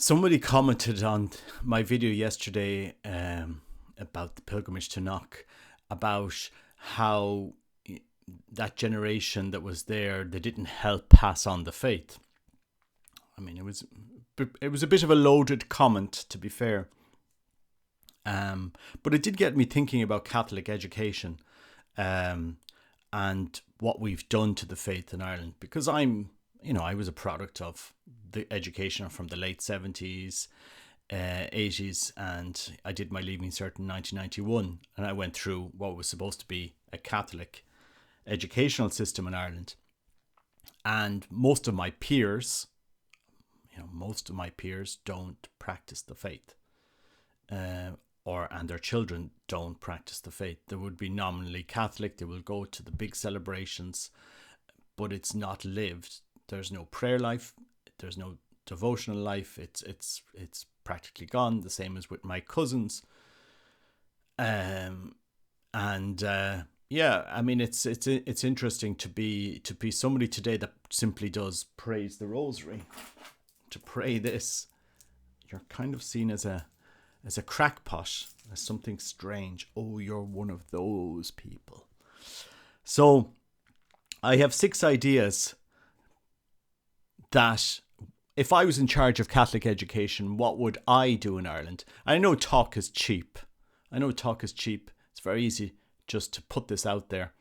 Somebody commented on my video yesterday about the pilgrimage to Knock, about how that generation that was there, they didn't help pass on the faith. I mean, it was a bit of a loaded comment, to be fair. But it did get me thinking about Catholic education and what we've done to the faith in Ireland, because I was a product of the education from the late 70s, 80s, and I did my Leaving Cert in 1991, and I went through what was supposed to be a Catholic educational system in Ireland. And most of my peers don't practice the faith, and their children don't practice the faith. They would be nominally Catholic, they will go to the big celebrations, but it's not lived. There's no prayer life, there's no devotional life. It's practically gone. The same as with my cousins. Yeah, I mean, it's interesting to be somebody today that simply does praise the rosary. To pray this, you're kind of seen as a crackpot, as something strange. Oh, you're one of those people. So I have 6 ideas that if I was in charge of Catholic education, what would I do in Ireland? I know talk is cheap. It's very easy just to put this out there.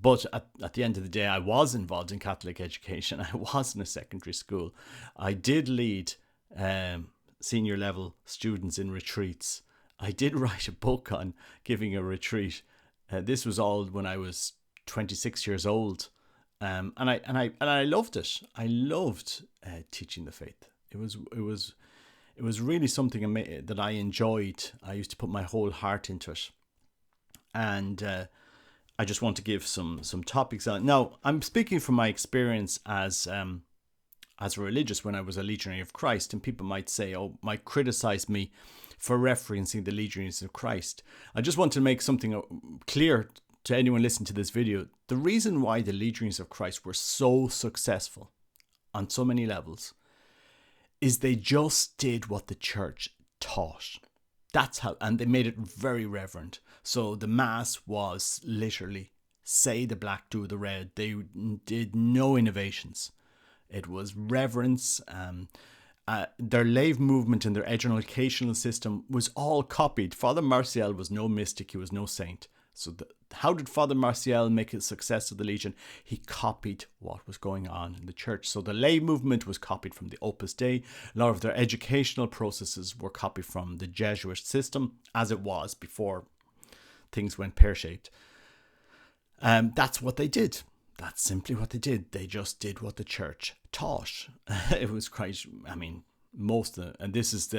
But at the end of the day, I was involved in Catholic education. I was in a secondary school. I did lead senior level students in retreats. I did write a book on giving a retreat. This was all when I was 26 years old. And I loved it. I loved teaching the faith. It was really something that I enjoyed. I used to put my whole heart into it. And I just want to give some topics on. Now, I'm speaking from my experience as a religious when I was a Legionary of Christ, and people might might criticize me for referencing the Legionaries of Christ. I just want to make something clear to anyone listening to this video. The reason why the Legionaries of Christ were so successful on so many levels is they just did what the church taught. That's how, and they made it very reverent. So the mass was literally say the black, do the red. They did no innovations. It was reverence. Their lay movement and their educational system was all copied. Father Martial was no mystic. He was no saint. So how did Father Martial make a success of the Legion? He copied what was going on in the church. So the lay movement was copied from the Opus Dei. A lot of their educational processes were copied from the Jesuit system, as it was before things went pear-shaped. That's what they did. That's simply what they did. They just did what the church taught. It was quite, I mean, and this is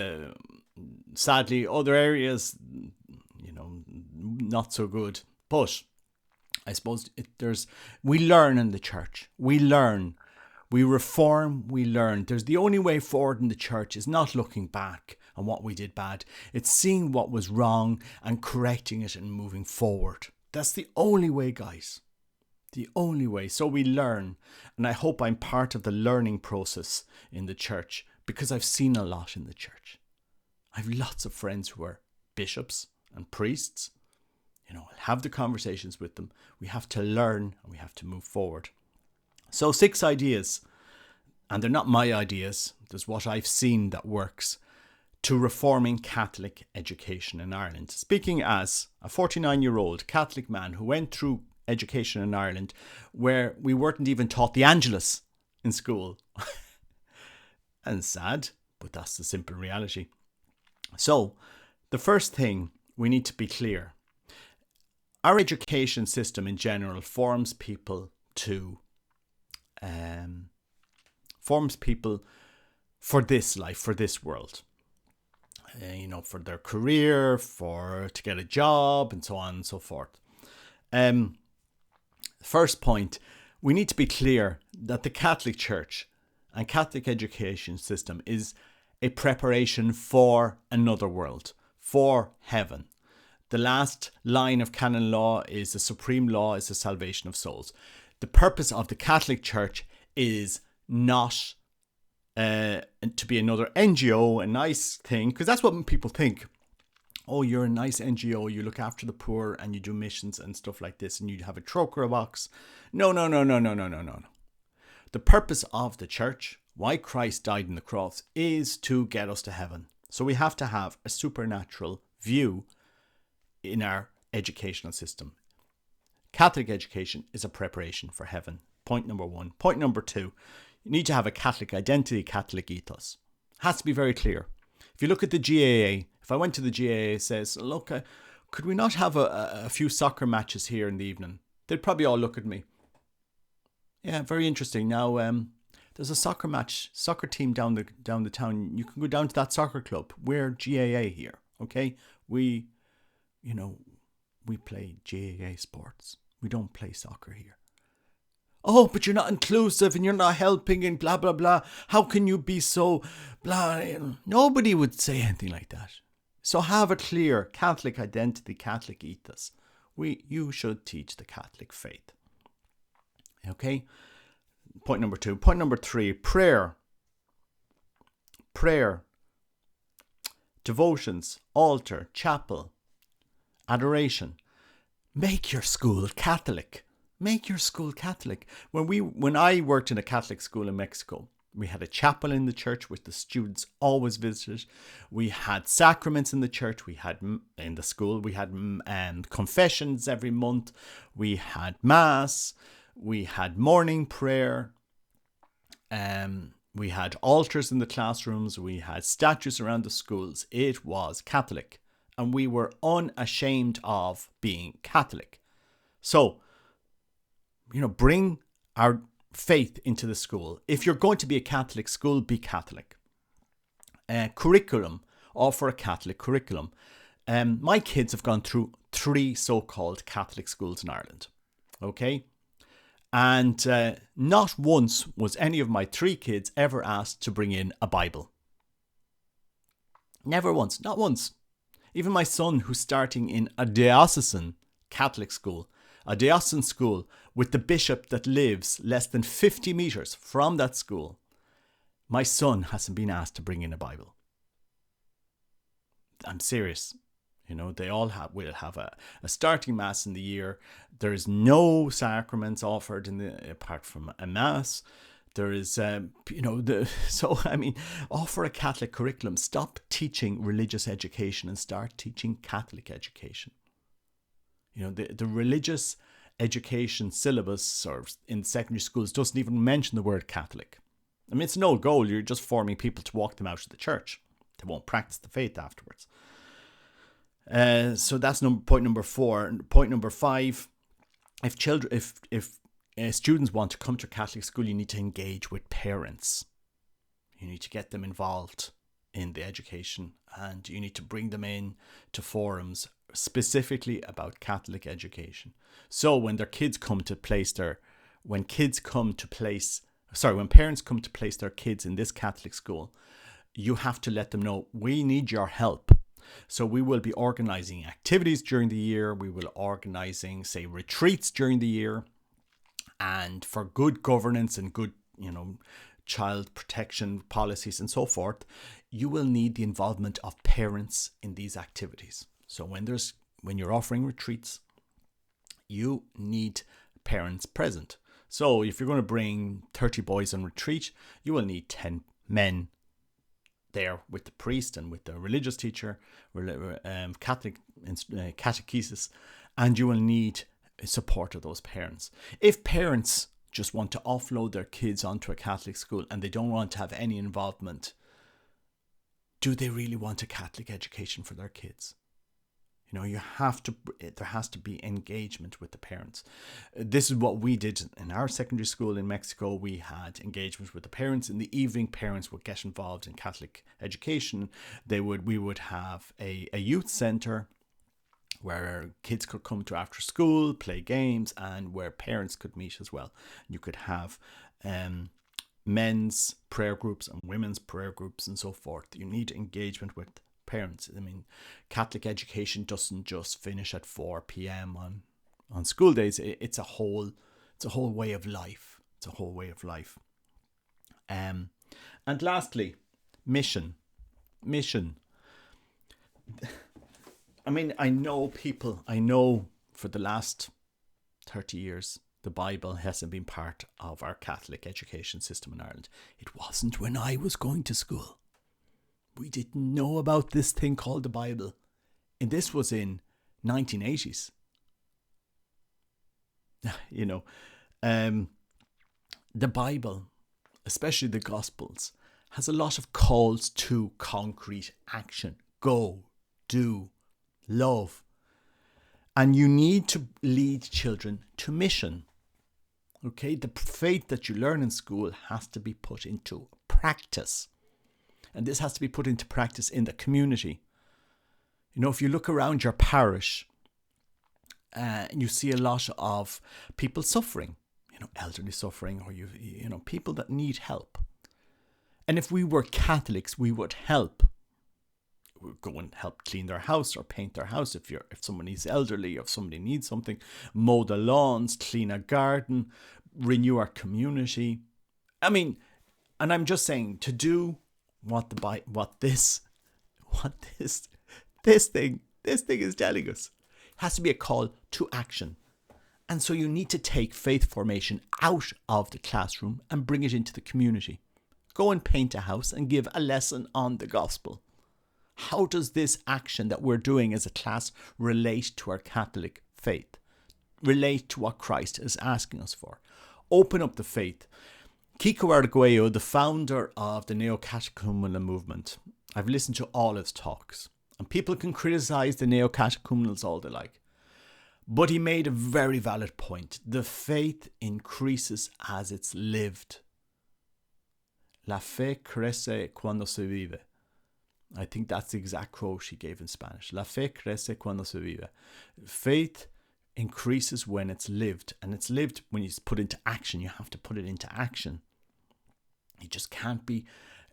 sadly, other areas, not so good. But I suppose we learn in the church. We learn. We reform. We learn. The only way forward in the church is not looking back on what we did bad. It's seeing what was wrong and correcting it and moving forward. That's the only way, guys. The only way. So we learn. And I hope I'm part of the learning process in the church, because I've seen a lot in the church. I have lots of friends who are bishops and priests. I'll have the conversations with them. We have to learn and we have to move forward. So 6 ideas, and they're not my ideas. There's what I've seen that works to reforming Catholic education in Ireland. Speaking as a 49-year-old Catholic man who went through education in Ireland where we weren't even taught the Angelus in school. And sad, but that's the simple reality. So the first thing, we need to be clear. Our education system in general forms people for this life, for this world. For their career, to get a job, and so on and so forth. First point, we need to be clear that the Catholic Church and Catholic education system is a preparation for another world, for heaven. The last line of canon law is the supreme law is the salvation of souls. The purpose of the Catholic Church is not meant to be another NGO, a nice thing, because that's what people think. Oh, you're a nice NGO, you look after the poor and you do missions and stuff like this, and you have a troker box. No. The purpose of the church, why Christ died on the cross, is to get us to heaven. So we have to have a supernatural view in our educational system. Catholic education is a preparation for heaven. Point number one. Point number two, you need to have a Catholic identity, Catholic ethos. Has to be very clear. If you look at the GAA, if I went to the GAA and says, look, could we not have a few soccer matches here in the evening? They'd probably all look at me. Yeah, very interesting. Now, there's a soccer team down the town. You can go down to that soccer club. We're GAA here, okay? We play GAA sports. We don't play soccer here. Oh, but you're not inclusive and you're not helping and blah, blah, blah. How can you be so blah? Nobody would say anything like that. So have a clear Catholic identity, Catholic ethos. You should teach the Catholic faith. Okay? Point number two. Point number three, prayer. Prayer. Devotions, altar, chapel, adoration. Make your school Catholic. Make your school Catholic. When I worked in a Catholic school in Mexico, we had a chapel in the church which the students always visited. We had sacraments in the church. We had in the school. We had confessions every month. We had mass. We had morning prayer. We had altars in the classrooms. We had statues around the schools. It was Catholic, and we were unashamed of being Catholic. So, bring our faith into the school. If you're going to be a Catholic school, be Catholic. Curriculum, offer a Catholic curriculum. My kids have gone through 3 so-called Catholic schools in Ireland. Okay? And not once was any of my 3 kids ever asked to bring in a Bible. Never once. Not once. Even my son, who's starting in a diocesan Catholic school, a diocesan school with the bishop that lives less than 50 meters from that school, my son hasn't been asked to bring in a Bible. I'm serious. They all will have a starting mass in the year. There is no sacraments offered apart from a mass. There is, offer a Catholic curriculum. Stop teaching religious education and start teaching Catholic education. The religious education syllabus or in secondary schools doesn't even mention the word Catholic. I mean, it's no goal. You're just forming people to walk them out of the church. They won't practice the faith afterwards. So that's point number 4. Point number 5, if students want to come to Catholic school, you need to engage with parents. You need to get them involved in the education, and you need to bring them in to forums specifically about Catholic education. So when parents come to place their kids in this Catholic school, you have to let them know, we need your help. So we will be organizing activities during the year. We will organizing, say, retreats during the year. And for good governance and good, child protection policies and so forth, you will need the involvement of parents in these activities. So when you're offering retreats, you need parents present. So if you're going to bring 30 boys on retreat, you will need 10 men there with the priest and with the religious teacher, Catholic catechesis, and you will need support of those parents. If parents just want to offload their kids onto a Catholic school and they don't want to have any involvement, do they really want a Catholic education for their kids? There has to be engagement with the parents. This is what we did in our secondary school in Mexico. We had engagement with the parents. In the evening, parents would get involved in Catholic education. We would have a youth center where kids could come to after school, play games, and where parents could meet as well. You could have men's prayer groups and women's prayer groups and so forth. You need engagement with parents. I mean, Catholic education doesn't just finish at 4 p.m. on school days. It's a whole way of life. It's a whole way of life. And lastly, Mission. I mean, I know for the last 30 years, the Bible hasn't been part of our Catholic education system in Ireland. It wasn't when I was going to school. We didn't know about this thing called the Bible. And this was in 1980s. The Bible, especially the Gospels, has a lot of calls to concrete action. Go, do, love. And you need to lead children to mission. Okay, the faith that you learn in school has to be put into practice. And this has to be put into practice in the community. If you look around your parish, you see a lot of people suffering, elderly suffering, or people that need help. And if we were Catholics, we would help. We'd go and help clean their house or paint their house if someone is elderly, or if somebody needs something, mow the lawns, clean a garden, renew our community. I mean, and I'm just saying, to do this thing is telling us, it has to be a call to action. And so you need to take faith formation out of the classroom and bring it into the community. Go and paint a house and give a lesson on the gospel. How does this action that we're doing as a class relate to our Catholic faith? Relate to what Christ is asking us for? Open up the faith. Kiko Arguello, the founder of the Neo-Catechumenal movement, I've listened to all his talks. And people can criticize the Neo-Catechumenals all they like. But he made a very valid point. The faith increases as it's lived. La fe crece cuando se vive. I think that's the exact quote he gave in Spanish. La fe crece cuando se vive. Faith increases when it's lived. And it's lived when it's put into action. You have to put it into action. You just can't be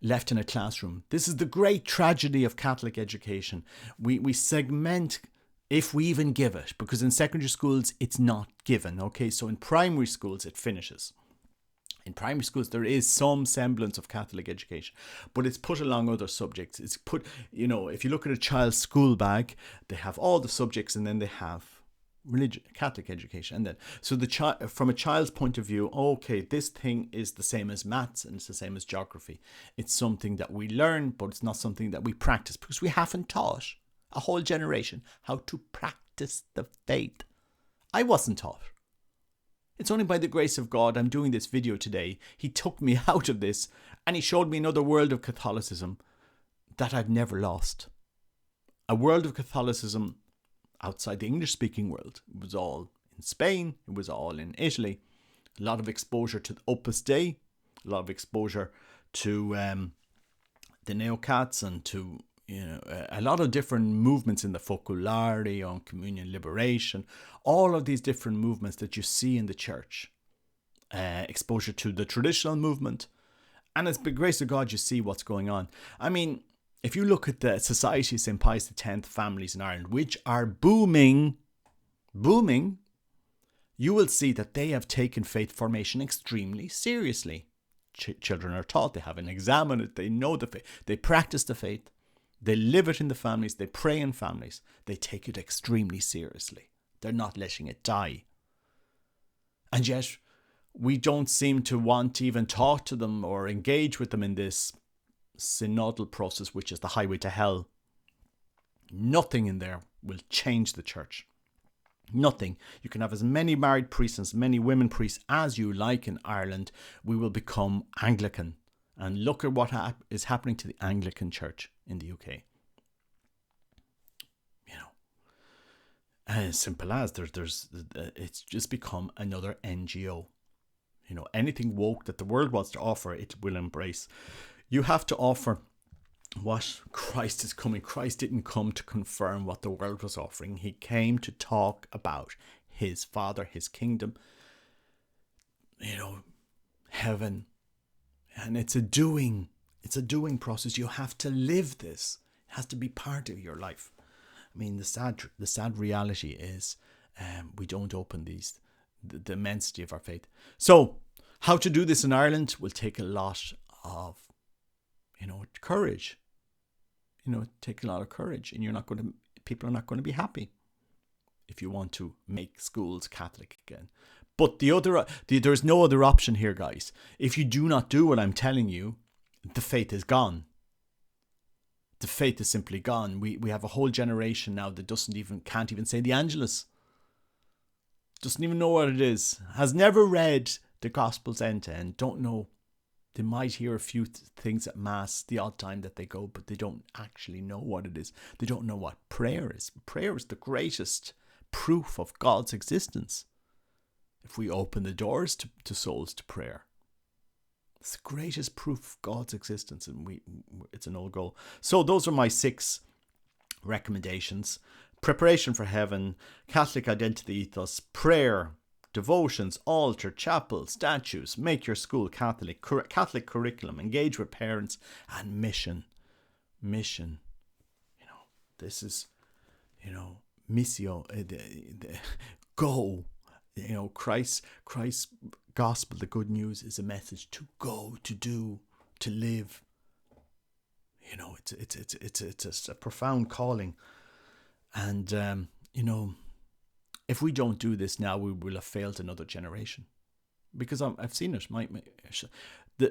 left in a classroom. This is the great tragedy of Catholic education. We segment, if we even give it, because in secondary schools it's not given. Okay, so in primary schools it finishes. In primary schools there is some semblance of Catholic education, but it's put along other subjects. It's put, if you look at a child's school bag, they have all the subjects, and then they have Catholic education, and then so from a child's point of view, okay, this thing is the same as maths and it's the same as geography. It's something that we learn, but it's not something that we practice, because we haven't taught a whole generation how to practice the faith. I wasn't taught. It's only by the grace of God I'm doing this video today. He took me out of this and he showed me another world of Catholicism that I've never lost. A world of Catholicism outside the English-speaking world. It was all in Spain. It was all in Italy. A lot of exposure to the Opus Dei. A lot of exposure to the Neo-Cats, and to a lot of different movements in the Focolare, on communion liberation. All of these different movements that you see in the church. Exposure to the traditional movement. And it's by the grace of God you see what's going on. I mean, if you look at the Society of St. Pius X families in Ireland, which are booming, you will see that they have taken faith formation extremely seriously. Children are taught, they have an exam on it, they know the faith, they practice the faith, they live it in the families, they pray in families, they take it extremely seriously. They're not letting it die. And yet, we don't seem to want to even talk to them or engage with them in this synodal process, which is the highway to hell. Nothing in there will change the church. Nothing. You can have as many married priests and as many women priests as you like in Ireland. We will become Anglican. And look at what is happening to the Anglican Church in the UK. As simple as it's just become another NGO. Anything woke that the world wants to offer, it will embrace. You have to offer what Christ is coming. Christ didn't come to confirm what the world was offering. He came to talk about his Father, his kingdom, heaven. And it's a doing process. You have to live this. It has to be part of your life. I mean, the sad reality is we don't open the immensity of our faith. So how to do this in Ireland will take a lot of Courage. It takes a lot of courage, and people are not going to be happy if you want to make schools Catholic again. But there's no other option here, guys. If you do not do what I'm telling you, the faith is gone. The faith is simply gone. We have a whole generation now that can't even say the Angelus. Doesn't even know what it is. Has never read the Gospels end to end. Don't know. They might hear a few things at Mass the odd time that they go, but they don't actually know what it is. They don't know what prayer is. Prayer is the greatest proof of God's existence. If we open the doors to souls to prayer, it's the greatest proof of God's existence, and it's an old goal. So those are my 6 recommendations: preparation for heaven, Catholic identity ethos, prayer, devotions, altar, chapel, statues, make your school Catholic, Catholic curriculum, engage with parents, and mission. This is, missio, go. Christ's gospel, the good news, is a message to go, to do, to live. It's a profound calling, and if we don't do this now, we will have failed another generation. Because I've seen it.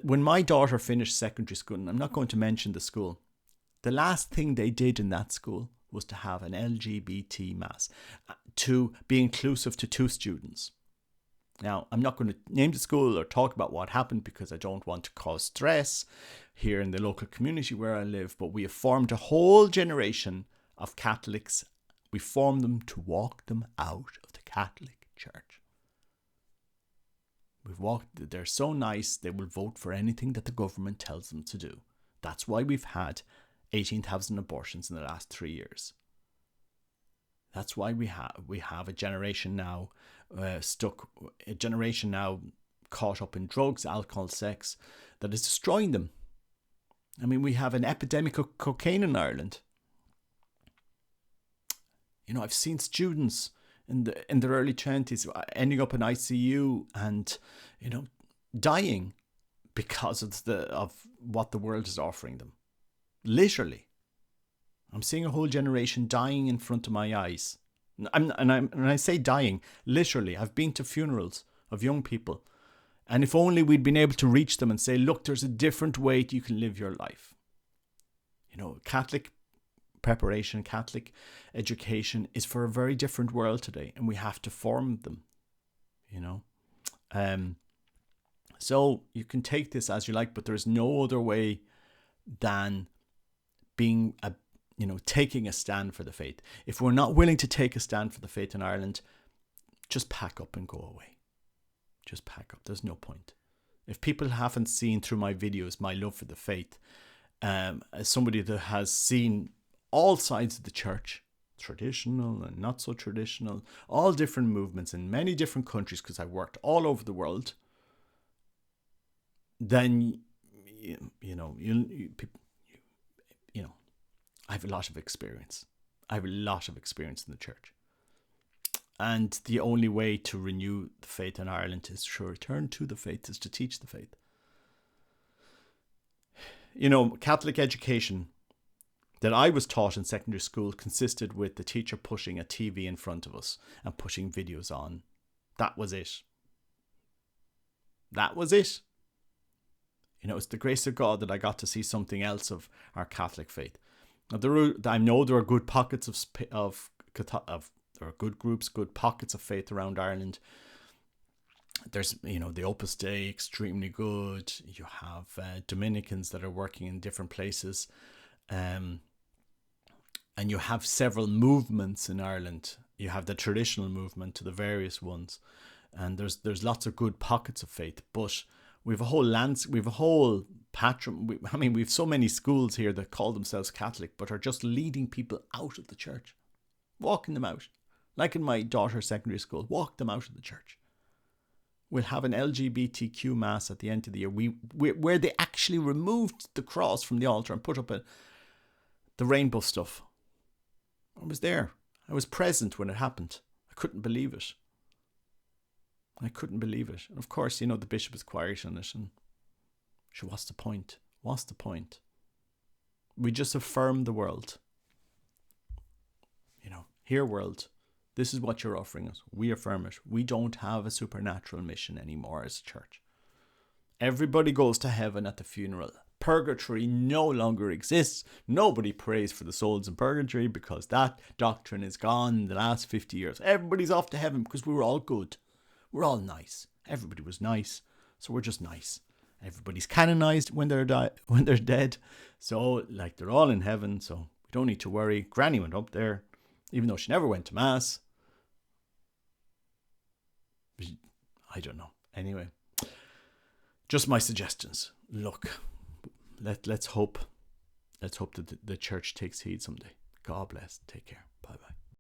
When my daughter finished secondary school, and I'm not going to mention the school, the last thing they did in that school was to have an LGBT mass, to be inclusive to 2 students. Now, I'm not going to name the school or talk about what happened because I don't want to cause stress here in the local community where I live, but we have formed a whole generation of Catholics. We formed them to walk them out of the Catholic Church. They're so nice, they will vote for anything that the government tells them to do. That's why we've had 18,000 abortions in the last 3 years. That's why we have a generation now caught up in drugs, alcohol, sex, that is destroying them. I mean, we have an epidemic of cocaine in Ireland. I've seen students in their early 20s ending up in ICU and dying because of what the world is offering them. Literally, I'm seeing a whole generation dying in front of my eyes. And I say dying, literally. I've been to funerals of young people, and if only we'd been able to reach them and say, look, there's a different way you can live your life. Catholic preparation, Catholic education is for a very different world today, and we have to form them. So you can take this as you like, but there's no other way than being taking a stand for the faith. If we're not willing to take a stand for the faith in Ireland, just pack up and go away. Just pack up. There's no point. If people haven't seen through my videos my love for the faith, as somebody that has seen all sides of the church, traditional and not so traditional, all different movements in many different countries, because I worked all over the world, then I have a lot of experience. I have a lot of experience in the church. And the only way to renew the faith in Ireland is to return to the faith, is to teach the faith. Catholic education that I was taught in secondary school consisted with the teacher pushing a TV in front of us and pushing videos on. That was it. That was it. It's the grace of God that I got to see something else of our Catholic faith. Now, I know there are good pockets there are good groups, good pockets of faith around Ireland. There's, the Opus Dei, extremely good. You have Dominicans that are working in different places. And you have several movements in Ireland. You have the traditional movement to the various ones. And there's lots of good pockets of faith. But we have a whole patron. We've so many schools here that call themselves Catholic, but are just leading people out of the church. Walking them out. Like in my daughter's secondary school, walk them out of the church. We'll have an LGBTQ mass at the end of the year where they actually removed the cross from the altar and put up the rainbow stuff. I was there. I was present when it happened. I couldn't believe it. And of course, the bishop is quiet on it. And what's the point? What's the point? We just affirm the world. You know, here world, this is what you're offering us. We affirm it. We don't have a supernatural mission anymore as a church. Everybody goes to heaven at the funeral. Purgatory no longer exists. Nobody prays for the souls in purgatory because that doctrine is gone in the last 50 years. Everybody's off to heaven because we were all good. We're all nice. Everybody was nice. So we're just nice. Everybody's canonized when they're dead. So like they're all in heaven. So we don't need to worry. Granny went up there, even though she never went to mass. I don't know. Anyway, just my suggestions. Look, let's hope that the church takes heed someday. God bless. Take care. Bye bye.